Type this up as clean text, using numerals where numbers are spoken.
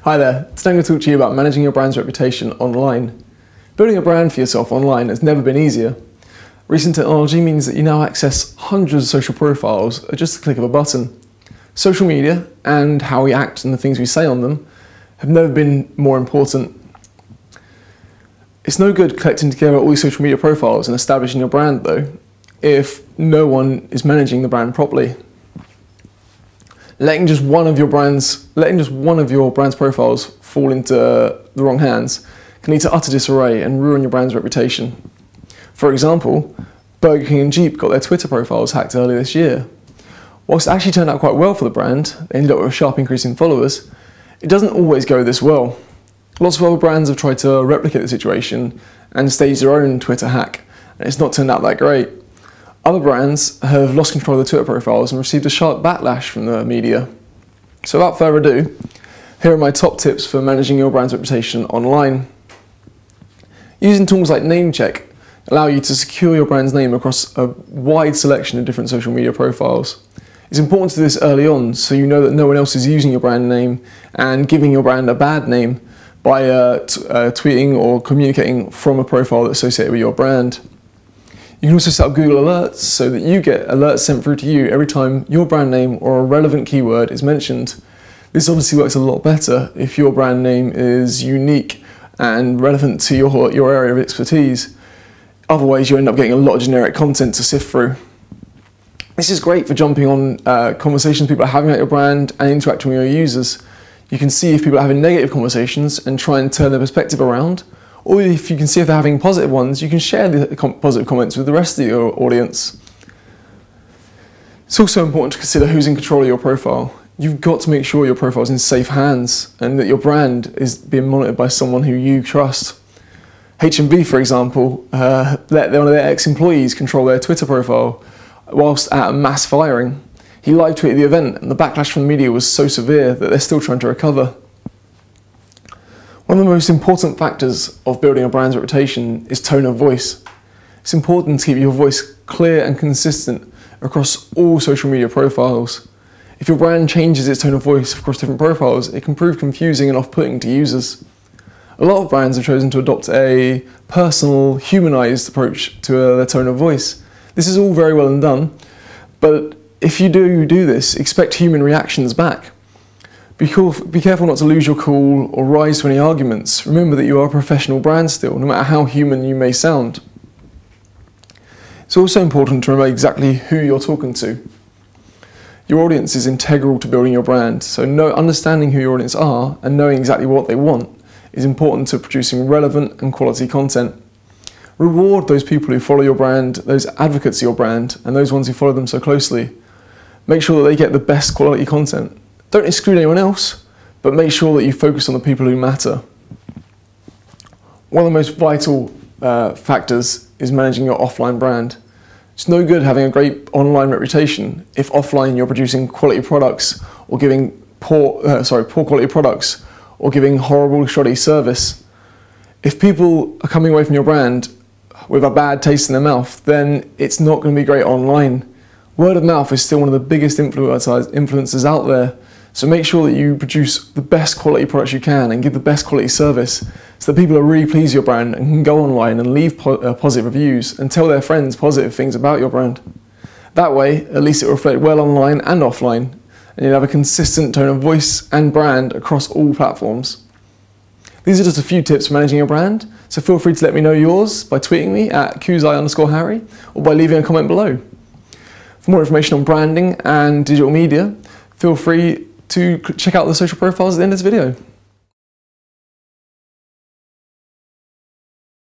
Hi there, today I'm going to talk to you about managing your brand's reputation online. Building a brand for yourself online has never been easier. Recent technology means that you now access hundreds of social profiles at just the click of a button. Social media and how we act and the things we say on them have never been more important. It's no good collecting together all these social media profiles and establishing your brand though, if no one is managing the brand properly. Letting just one of your brand's profiles fall into the wrong hands can lead to utter disarray and ruin your brand's reputation. For example, Burger King and Jeep got their Twitter profiles hacked earlier this year. Whilst it actually turned out quite well for the brand, they ended up with a sharp increase in followers, it doesn't always go this well. Lots of other brands have tried to replicate the situation and stage their own Twitter hack, and it's not turned out that great. Other brands have lost control of their Twitter profiles and received a sharp backlash from the media. So without further ado, here are my top tips for managing your brand's reputation online. Using tools like NameCheck allow you to secure your brand's name across a wide selection of different social media profiles. It's important to do this early on so you know that no one else is using your brand name and giving your brand a bad name by tweeting or communicating from a profile that's associated with your brand. You can also set up Google Alerts so that you get alerts sent through to you every time your brand name or a relevant keyword is mentioned. This obviously works a lot better if your brand name is unique and relevant to your area of expertise. Otherwise, you end up getting a lot of generic content to sift through. This is great for jumping on conversations people are having about your brand and interacting with your users. You can see if people are having negative conversations and try and turn their perspective around. Or if you can see if they're having positive ones, you can share the positive comments with the rest of your audience. It's also important to consider who's in control of your profile. You've got to make sure your profile is in safe hands and that your brand is being monitored by someone who you trust. H&B, for example, let one of their ex-employees control their Twitter profile whilst at a mass firing. He live tweeted the event and the backlash from the media was so severe that they're still trying to recover. One of the most important factors of building a brand's reputation is tone of voice. It's important to keep your voice clear and consistent across all social media profiles. If your brand changes its tone of voice across different profiles, it can prove confusing and off-putting to users. A lot of brands have chosen to adopt a personal, humanized approach to their tone of voice. This is all very well and done, but if you do this, expect human reactions back. Be careful not to lose your cool or rise to any arguments. Remember that you are a professional brand still, no matter how human you may sound. It's also important to remember exactly who you're talking to. Your audience is integral to building your brand, so understanding who your audience are and knowing exactly what they want is important to producing relevant and quality content. Reward those people who follow your brand, those advocates of your brand, and those ones who follow them so closely. Make sure that they get the best quality content. Don't exclude anyone else, but make sure that you focus on the people who matter. One of the most vital factors is managing your offline brand. It's no good having a great online reputation if offline you're producing quality products or giving poor quality products or giving horrible, shoddy service. If people are coming away from your brand with a bad taste in their mouth, then it's not going to be great online. Word of mouth is still one of the biggest influencers out there. So make sure that you produce the best quality products you can and give the best quality service so that people are really pleased with your brand and can go online and leave positive reviews and tell their friends positive things about your brand. That way, at least it will reflect well online and offline, and you'll have a consistent tone of voice and brand across all platforms. These are just a few tips for managing your brand, so feel free to let me know yours by tweeting me at Koozai_Harry or by leaving a comment below. For more information on branding and digital media, feel free to check out the social profiles at the end of this video.